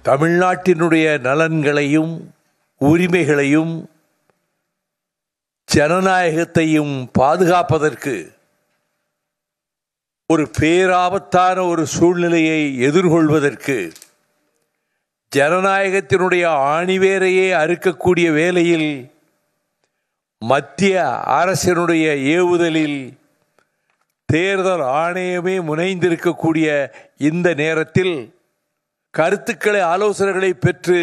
தமிழ்நாட்டினுடைய நலன்களையும் உரிமைகளையும் ஜனநாயகத்தையும் பாதுகாப்பதற்கு ஒரு பேராபத்தான ஒரு சூழ்நிலையை எதிர்கொள்வதற்கு ஜனநாயகத்தினுடைய ஆணிவேரையே அறுக்கக்கூடிய வேளையில் மத்திய அரசினுடைய ஏவுதலில் தேர்தல் ஆணையமே முனைந்திருக்கக்கூடிய இந்த நேரத்தில் கருத்துக்களை ஆலோசனைகளை பெற்று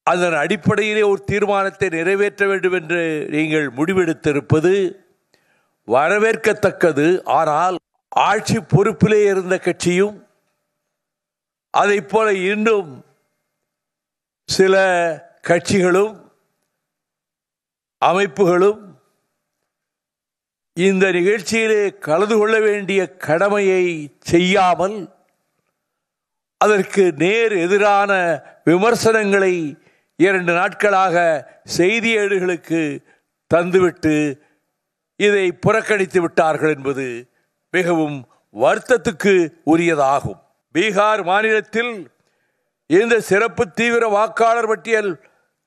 அதன் அடிப்படையிலே ஒரு தீர்மானத்தை நிறைவேற்ற வேண்டும் என்று நீங்கள் முடிவெடுத்திருப்பது வரவேற்கத்தக்கது. ஆனால் ஆட்சி பொறுப்பிலே இருந்த கட்சியும் அதை போல இன்னும் சில கட்சிகளும் அமைப்புகளும் இந்த நிகழ்ச்சியிலே கலந்து கொள்ள வேண்டிய கடமையை செய்யாமல் அதற்கு நேர் எதிரான விமர்சனங்களை 2 நாட்களாக செய்தி ஏடுகளுக்கு தந்துவிட்டு இதை புறக்கணித்து விட்டார்கள் என்பது மிகவும் வருத்தத்துக்கு உரியதாகும். பீகார் மாநிலத்தில் இந்த சிறப்பு தீவிர வாக்காளர் பட்டியல்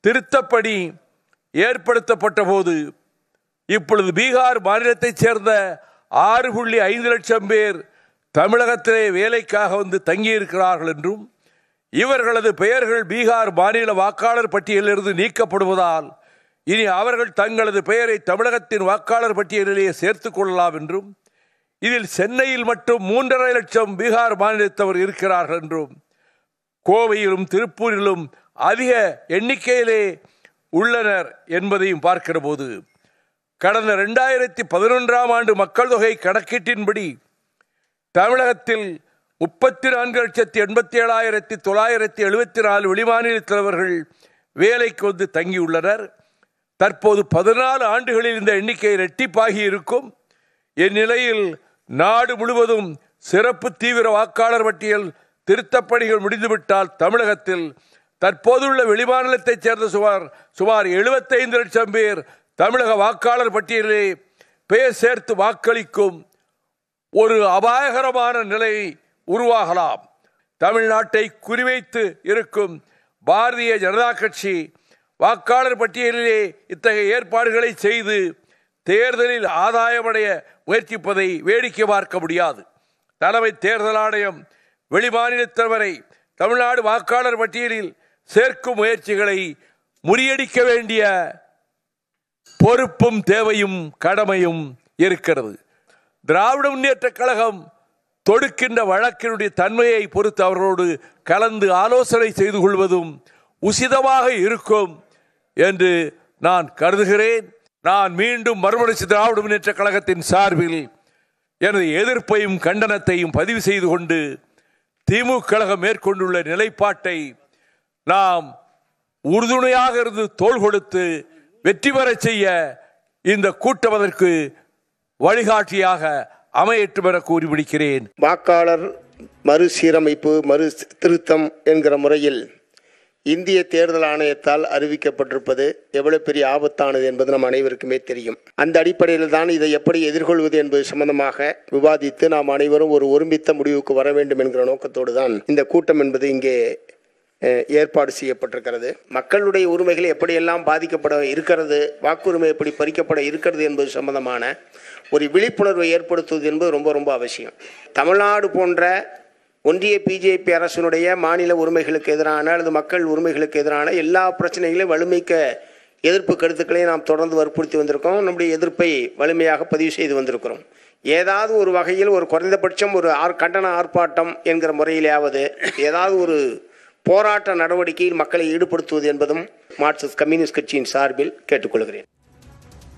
திருத்தப்படி ஏற்படுத்தப்பட்ட போது இப்பொழுது பீகார் மாநிலத்தைச் சேர்ந்த 6.5 லட்சம் பேர் தமிழகத்திலே வேலைக்காக வந்து தங்கியிருக்கிறார்கள் என்றும் இவர்களது பெயர்கள் பீகார் மாநில வாக்காளர் பட்டியலிலிருந்து நீக்கப்படுவதால் இனி அவர்கள் தங்களது பெயரை தமிழகத்தின் வாக்காளர் பட்டியலிலேயே சேர்த்துக் கொள்ளலாம் என்றும் இதில் சென்னையில் மட்டும் 3.5 லட்சம் பீகார் மாநிலத்தவர் இருக்கிறார்கள் என்றும் கோவையிலும் திருப்பூரிலும் அதிக எண்ணிக்கையிலே உள்ளனர் என்பதையும் பார்க்கிற போது கடந்த 2011ஆம் ஆண்டு மக்கள் தொகை கணக்கீட்டின்படி தமிழகத்தில் 34,87,974 வெளிமாநிலத்தவர்கள் வேலைக்கு வந்து தங்கியுள்ளனர். தற்போது 14 ஆண்டுகளில் இந்த எண்ணிக்கை இரட்டிப்பாகி இருக்கும். இந்நிலையில் நாடு முழுவதும் சிறப்பு தீவிர வாக்காளர் பட்டியல் திருத்தப்பணிகள் முடிந்துவிட்டால் தமிழகத்தில் தற்போதுள்ள வெளிமாநிலத்தைச் சேர்ந்த சுமார் 75 லட்சம் பேர் தமிழக வாக்காளர் பட்டியலிலே பெயர் சேர்த்து வாக்களிக்கும் ஒரு அபாயகரமான நிலை உருவாகலாம். தமிழ்நாட்டை குறிவைத்து இருக்கும் பாரதிய ஜனதா கட்சி வாக்காளர் பட்டியலிலே இத்தகைய ஏற்பாடுகளை செய்து தேர்தலில் ஆதாயமடைய முயற்சிப்பதை வேடிக்கை பார்க்க முடியாது. தலைமை தேர்தல் ஆணையம் வெளிமாநிலத்தவரை தமிழ்நாடு வாக்காளர் பட்டியலில் சேர்க்கும் முயற்சிகளை முறியடிக்க வேண்டிய பொறுப்பும் தேவையும் கடமையும் இருக்கிறது. திராவிட முன்னேற்ற கழகம் தொடுக்கின்ற வழக்கினுடைய தன்மையை பொறுத்து அவர்களோடு கலந்து ஆலோசனை செய்து கொள்வதும் உசிதமாக இருக்கும் என்று நான் கருதுகிறேன். நான் மீண்டும் மறுமலர்ச்சி திராவிட முன்னேற்ற கழகத்தின் சார்பில் எனது எதிர்ப்பையும் கண்டனத்தையும் பதிவு செய்து கொண்டு திமுக கழகம் மேற்கொண்டுள்ள நிலைப்பாட்டை நாம் உறுதுணையாக இருந்து தோள் கொடுத்து வெற்றி பெற செய்ய இந்த கூட்டம் அதற்கு வழிகாட்டியாக அமையட்டும் என கூறி முடிக்கிறேன். வாக்காளர் மறுசீரமைப்பு மறு திருத்தம் என்கிற முறையில் இந்திய தேர்தல் ஆணையத்தால் அறிவிக்கப்பட்டிருப்பது எவ்வளவு பெரிய ஆபத்தானது என்பது நம் அனைவருக்குமே தெரியும். அந்த அடிப்படையில் தான் இதை எப்படி எதிர்கொள்வது என்பது சம்பந்தமாக விவாதித்து நாம் அனைவரும் ஒரு ஒருமித்த முடிவுக்கு வர வேண்டும் என்கிற நோக்கத்தோடு தான் இந்த கூட்டம் என்பது இங்கே ஏற்பாடு செய்யப்பட்டிருக்கிறது. மக்களுடைய உரிமைகள் எப்படியெல்லாம் பாதிக்கப்பட இருக்கிறது, வாக்குரிமை எப்படி பறிக்கப்பட இருக்கிறது என்பது சம்பந்தமான ஒரு விழிப்புணர்வை ஏற்படுத்துவது என்பது ரொம்ப ரொம்ப அவசியம். தமிழ்நாடு போன்ற ஒன்றிய பிஜேபி அரசினுடைய மாநில உரிமைகளுக்கு எதிரான அல்லது மக்கள் உரிமைகளுக்கு எதிரான எல்லா பிரச்சனைகளையும் வலிமைக்க எதிர்ப்பு கருத்துக்களை நாம் தொடர்ந்து வற்புறுத்தி வந்திருக்கோம். நம்முடைய எதிர்ப்பை வலிமையாக பதிவு செய்து வந்திருக்கிறோம். ஏதாவது ஒரு வகையில் ஒரு குறைந்தபட்சம் ஒரு கண்டன ஆர்ப்பாட்டம் என்கிற முறையிலாவது ஏதாவது ஒரு போராட்ட நடவடிக்கையில் மக்களை ஈடுபடுத்துவது என்பதும் மார்க்சிஸ்ட் கம்யூனிஸ்ட் கட்சியின் சார்பில் கேட்டுக்கொள்கிறேன்.